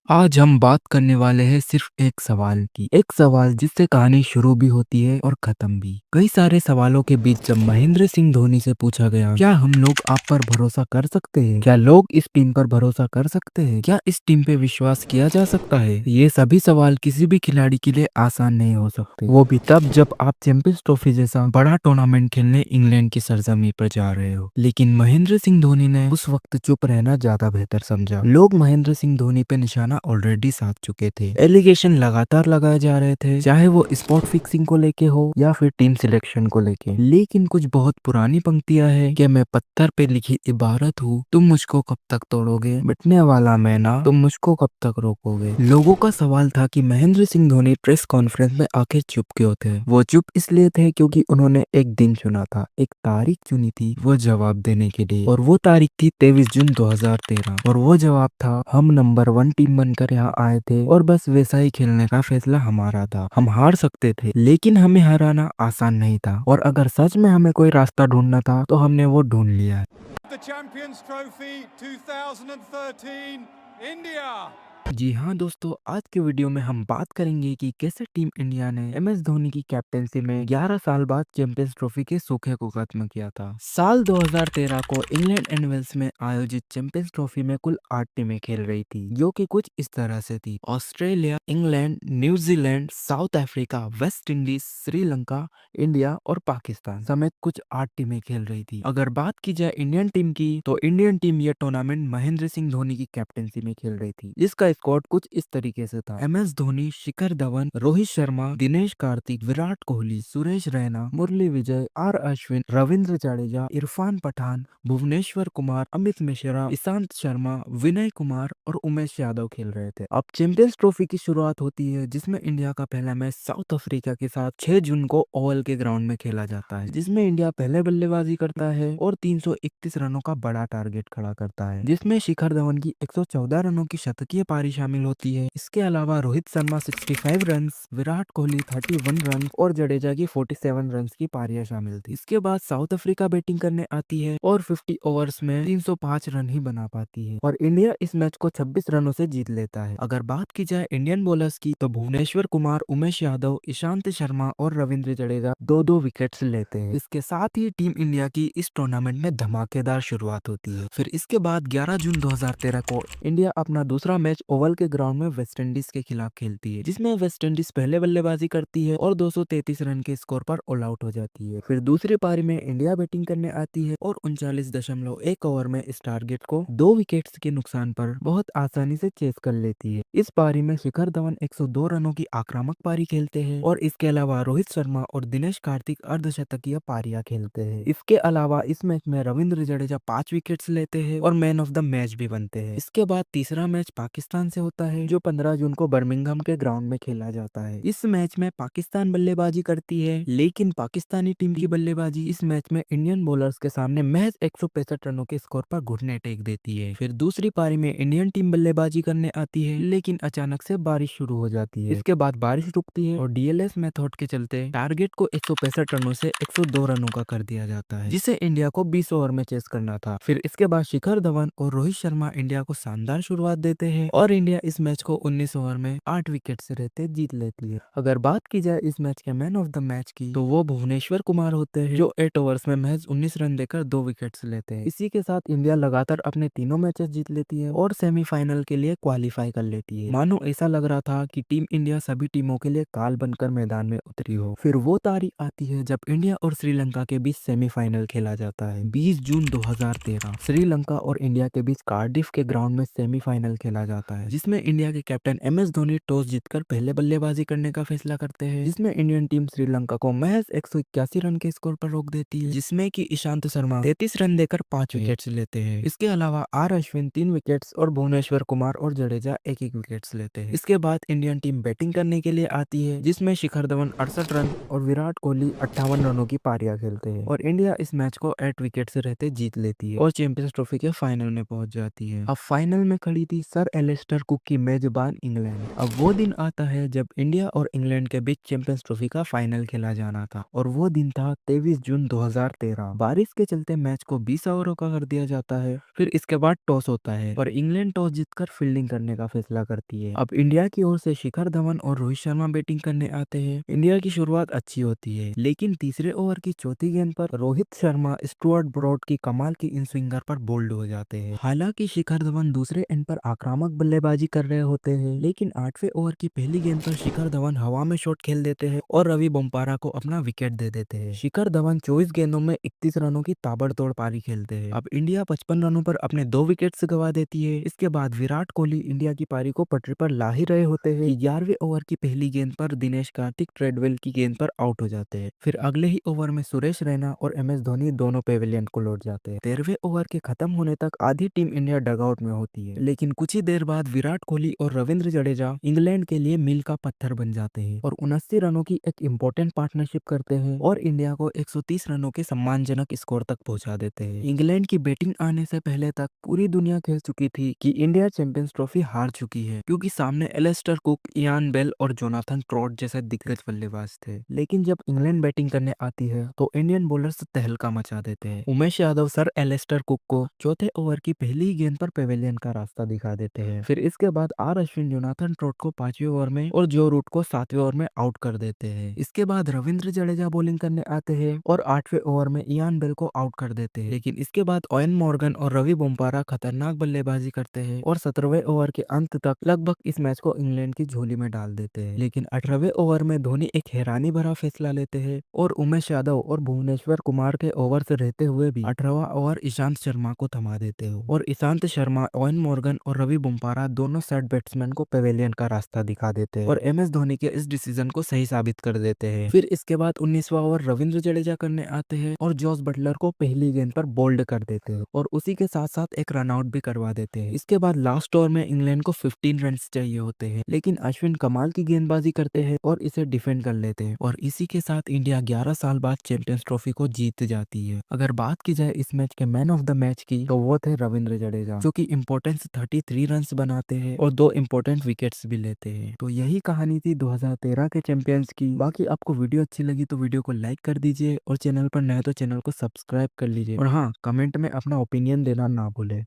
आज हम बात करने वाले हैं सिर्फ एक सवाल की। एक सवाल जिससे कहानी शुरू भी होती है और खत्म भी। कई सारे सवालों के बीच जब महेंद्र सिंह धोनी से पूछा गया, क्या हम लोग आप पर भरोसा कर सकते हैं? क्या लोग इस टीम पर भरोसा कर सकते हैं? क्या इस टीम पे विश्वास किया जा सकता है? ये सभी सवाल किसी भी खिलाड़ी के लिए आसान नहीं हो सकते, वो भी तब जब आप चैंपियंस ट्रॉफी जैसा बड़ा टूर्नामेंट खेलने इंग्लैंड की सरजमी पर जा रहे हो। लेकिन महेंद्र सिंह धोनी ने उस वक्त चुप रहना ज्यादा बेहतर समझा। लोग महेंद्र सिंह धोनी पे निशाना ऑलरेडी साध चुके थे। एलिगेशन लगातार लगाए जा रहे थे, चाहे वो स्पॉट फिक्सिंग को लेके हो या फिर टीम सिलेक्शन को लेके। लेकिन कुछ बहुत पुरानी पंक्तियां हैं कि मैं पत्थर पे लिखी इबारत हूँ, तुम मुझको कब तक तोड़ोगे, मिटने वाला मैं ना, तुम मुझको कब तक रोकोगे। लोगों का सवाल था कि महेंद्र सिंह धोनी प्रेस कॉन्फ्रेंस में आखिर चुप क्यों थे। वो चुप इसलिए थे क्योंकि उन्होंने एक दिन चुना था, एक तारीख चुनी थी वो जवाब देने के लिए, और वो तारीख थी 23 जून 2013। और वो जवाब था, हम नंबर 1 टीम बनकर यहाँ आए थे और बस वैसा ही खेलने का फैसला हमारा था। हम हार सकते थे लेकिन हमें हराना आसान नहीं था, और अगर सच में हमें कोई रास्ता ढूंढना था तो हमने वो ढूंढ लिया। The Champions Trophy 2013 India। जी हाँ दोस्तों, आज के वीडियो में हम बात करेंगे कि कैसे टीम इंडिया ने एम एस धोनी की कैप्टेंसी में 11 साल बाद चैंपियंस ट्रॉफी के सूखे को खत्म किया था। साल 2013 को इंग्लैंड एंड वेल्स में आयोजित चैंपियंस ट्रॉफी में कुल 8 टीमें खेल रही थी, जो कि कुछ इस तरह से थी: Australia, England, New Zealand, south Africa, West Indies, Sri Lanka, India और पाकिस्तान समेत कुछ 8 टीमें खेल रही थी। अगर बात की जाए इंडियन टीम की, तो इंडियन टीम यह टूर्नामेंट महेंद्र सिंह धोनी की कैप्टेंसी में खेल रही थी, जिसका स्क्वाड कुछ इस तरीके से था: M S Dhoni, Shikhar Dhawan, Rohit Sharma, Dinesh Karthik, Virat Kohli, Suresh Raina, Murali Vijay, R Ashwin, Ravindra Jadeja, Irfan Pathan, Bhuvneshwar Kumar, Amit Mishra, Ishant Sharma, Vinay Kumar और उमेश यादव खेल रहे थे। अब चैंपियंस ट्रॉफी की शुरुआत होती है, जिसमें इंडिया का पहला मैच साउथ अफ्रीका के साथ 6 जून को ओवल के ग्राउंड में खेला जाता है, जिसमें इंडिया पहले बल्लेबाजी करता है और 331 रनों का बड़ा टारगेट खड़ा करता है, जिसमें शिखर धवन की 114 रनों की शतकीय पारी शामिल होती है। इसके अलावा रोहित शर्मा 65 रन, विराट कोहली 31 रन और जडेजा की 47 रन की पारियां शामिल थी। इसके बाद साउथ अफ्रीका बैटिंग करने आती है और 50 ओवर्स में 305 रन ही बना पाती है, और इंडिया इस मैच को 26 रनों से जीत लेता है। अगर बात की जाए इंडियन बॉलर्स की, तो भुवनेश्वर कुमार, उमेश यादव, ईशांत शर्मा और रविंद्र जडेजा दो दो विकेट्स लेते हैं। इसके साथ ही टीम इंडिया की इस टूर्नामेंट में धमाकेदार शुरुआत होती है। फिर इसके बाद 11 जून 2013 को इंडिया अपना दूसरा मैच ओवल के ग्राउंड में वेस्ट इंडीज के खिलाफ खेलती है, जिसमें वेस्ट इंडीज पहले बल्लेबाजी करती है और 233 रन के स्कोर पर ऑल आउट हो जाती है। फिर दूसरी पारी में इंडिया बैटिंग करने आती है और 39.1 ओवर में इस टारगेट को 2 विकेट्स के नुकसान पर बहुत आसानी से चेस कर लेती है। इस पारी में शिखर धवन 102 रनों की आक्रामक पारी खेलते हैं, और इसके अलावा रोहित शर्मा और दिनेश कार्तिक अर्धशतकीय पारियां खेलते हैं। इसके अलावा इस मैच में रविंद्र जडेजा 5 विकेट्स लेते हैं और मैन ऑफ द मैच भी बनते हैं। इसके बाद तीसरा मैच पाकिस्तान से होता है, जो 15 जून को बर्मिंघम के ग्राउंड में खेला जाता है। इस मैच में पाकिस्तान बल्लेबाजी करती है, लेकिन पाकिस्तानी टीम की बल्लेबाजी इस मैच में इंडियन बॉलर्स के सामने महज 165 रनों के स्कोर पर घुटने टेक देती है। फिर दूसरी पारी में इंडियन टीम बल्लेबाजी करने आती है, लेकिन अचानक से बारिश शुरू हो जाती है। इसके बाद बारिश रुकती है और डीएलएस मेथड के चलते टारगेट को 165 रनों से 102 रनों का कर दिया जाता है, जिसे इंडिया को 20 ओवर में चेस करना था। फिर इसके बाद शिखर धवन और रोहित शर्मा इंडिया को शानदार शुरुआत देते हैं और इंडिया इस मैच को 19 ओवर में 8 विकेट से रहते जीत लेती है। अगर बात की जाए इस मैच के मैन ऑफ द मैच की, तो वो भुवनेश्वर कुमार होते हैं, जो 8 ओवर्स में महज 19 रन देकर 2 विकेट्स लेते हैं। इसी के साथ इंडिया लगातार अपने तीनों मैचेस जीत लेती है और सेमीफाइनल के लिए क्वालिफाई कर लेती है। मानो ऐसा लग रहा था कि टीम इंडिया सभी टीमों के लिए काल बनकर मैदान में उतरी हो। फिर वो तारीख आती है जब इंडिया और श्रीलंका के बीच सेमीफाइनल खेला जाता है। 20 जून 2013 श्रीलंका और इंडिया के बीच कार्डिफ के ग्राउंड में सेमीफाइनल खेला जाता है, जिसमें इंडिया के captain M S Dhoni toss जीतकर पहले बल्लेबाजी करने का फैसला करते हैं, जिसमें इंडियन टीम श्रीलंका को महज 181 रन के स्कोर पर रोक देती है, जिसमें कि ईशांत शर्मा 33 रन देकर 5 विकेट्स लेते हैं। इसके अलावा आर अश्विन 3 विकेट्स और भुवनेश्वर कुमार और जडेजा एक एक विकेट्स लेते हैं। इसके बाद इंडियन टीम बैटिंग करने के लिए आती है, जिसमें शिखर धवन 68 रन और विराट कोहली 58 रनों की पारियां खेलते हैं, और इंडिया इस मैच को 8 विकेट से रहते जीत लेती है और चैंपियंस ट्रॉफी के फाइनल में पहुंच जाती है। अब फाइनल में खड़ी थी सर एलिस एलिस्टर कुक की मेजबान इंग्लैंड। अब वो दिन आता है जब इंडिया और इंग्लैंड के बीच चैंपियंस ट्रॉफी का फाइनल खेला जाना था और वो दिन था 23 जून 2013। बारिश के चलते मैच को 20 ओवरों का कर दिया जाता है। फिर इसके बाद टॉस होता है और इंग्लैंड टॉस जीतकर फील्डिंग करने का फैसला करती है। अब इंडिया की ओर से शिखर धवन और रोहित शर्मा बैटिंग करने आते हैं। इंडिया की शुरुआत अच्छी होती है, लेकिन तीसरे ओवर की चौथी गेंद पर रोहित शर्मा स्टुअर्ट ब्रॉड की कमाल की इन स्विंगर पर बोल्ड हो जाते हैं। हालांकि शिखर धवन दूसरे एंड पर आक्रामक बल्लेबाजी कर रहे होते हैं, लेकिन 8वें ओवर की पहली गेंद पर शिखर धवन हवा में शॉट खेल देते हैं और रवि बोम्पारा को अपना विकेट दे देते हैं। शिखर धवन 24 गेंदों में 31 रनों की ताबड़तोड़ पारी खेलते हैं। अब इंडिया 55 रनों पर अपने 2 विकेट्स गंवा देती है। इसके बाद विराट कोहली इंडिया की पारी को पटरी पर ला ही रहे होते हैं। 11वें ओवर की पहली गेंद पर दिनेश कार्तिक ट्रेडवेल की गेंद पर आउट हो जाते हैं। फिर अगले ही ओवर में सुरेश रैना और MS धोनी दोनों पेविलियन को लौट जाते हैं। 13वें ओवर के खत्म होने तक आधी टीम इंडिया डगआउट में होती है, लेकिन कुछ ही देर बाद विराट कोहली और रविंद्र जडेजा इंग्लैंड के लिए मील का पत्थर बन जाते हैं और 79 रनों की एक इंपॉर्टेंट पार्टनरशिप करते हैं और इंडिया को 130 रनों के सम्मानजनक स्कोर तक पहुंचा देते हैं। इंग्लैंड की बैटिंग आने से पहले तक पूरी दुनिया कह चुकी थी कि इंडिया चैंपियंस ट्रॉफी हार चुकी है, क्योंकि सामने एलिस्टर कुक, इयान बेल और जोनाथन ट्रॉट जैसे दिग्गज बल्लेबाज थे। लेकिन जब इंग्लैंड बैटिंग करने आती है तो इंडियन बॉलर्स तहलका मचा देते हैं। Umesh Yadav sir Alastair Cook को चौथे ओवर की पहली ही गेंद पर पेविलियन का रास्ता दिखा देते हैं। फिर इसके बाद आर अश्विन जोनाथन ट्रॉट को 5वें ओवर में और जो रूट को 7वें ओवर में आउट कर देते हैं। इसके बाद रविंद्र जडेजा बॉलिंग करने आते हैं और 8वें ओवर में इयान बेल को आउट कर देते हैं। लेकिन इसके बाद ओवेन मॉर्गन और रवि बोम्पारा खतरनाक बल्लेबाजी करते हैं और 17वें ओवर के अंत तक लगभग इस मैच को इंग्लैंड की झोली में डाल देते हैं। लेकिन 18वें ओवर में धोनी एक हैरानी भरा फैसला लेते हैं और उमेश यादव और भुवनेश्वर कुमार के ओवर से रहते हुए भी 18वां ओवर ईशांत शर्मा को थमा देते हो और ईशांत शर्मा, ओवेन मॉर्गन और रवि बोम्पारा दोनों सेट बैट्समैन को पेविलियन का रास्ता दिखा देते हैं और MS धोनी के इस डिसीजन को सही साबित कर देते हैं। फिर इसके बाद 19वां ओवर रविंद्र जडेजा करने आते हैं और जॉस बटलर को पहली गेंद पर बोल्ड कर देते हैं और उसी के साथ साथ एक रन आउट भी करवा देते हैं। इसके बाद लास्ट ओवर में इंग्लैंड को 15 रन चाहिए होते हैं, लेकिन अश्विन कमाल की गेंदबाजी करते हैं और इसे डिफेंड कर लेते हैं और इसी के साथ इंडिया 11 साल बाद चैंपियंस ट्रॉफी को जीत जाती है। अगर बात की जाए इस मैच के मैन ऑफ द मैच की, तो वो थे रविंद्र जडेजा, जो कि इंपॉर्टेंस 33 रन बनाते हैं और 2 इंपॉर्टेंट विकेट्स भी लेते हैं। तो यही कहानी थी 2013 के चैंपियंस की। बाकी आपको वीडियो अच्छी लगी तो वीडियो को लाइक कर दीजिए और चैनल पर नए तो चैनल को सब्सक्राइब कर लीजिए और हाँ, कमेंट में अपना ओपिनियन देना ना भूले।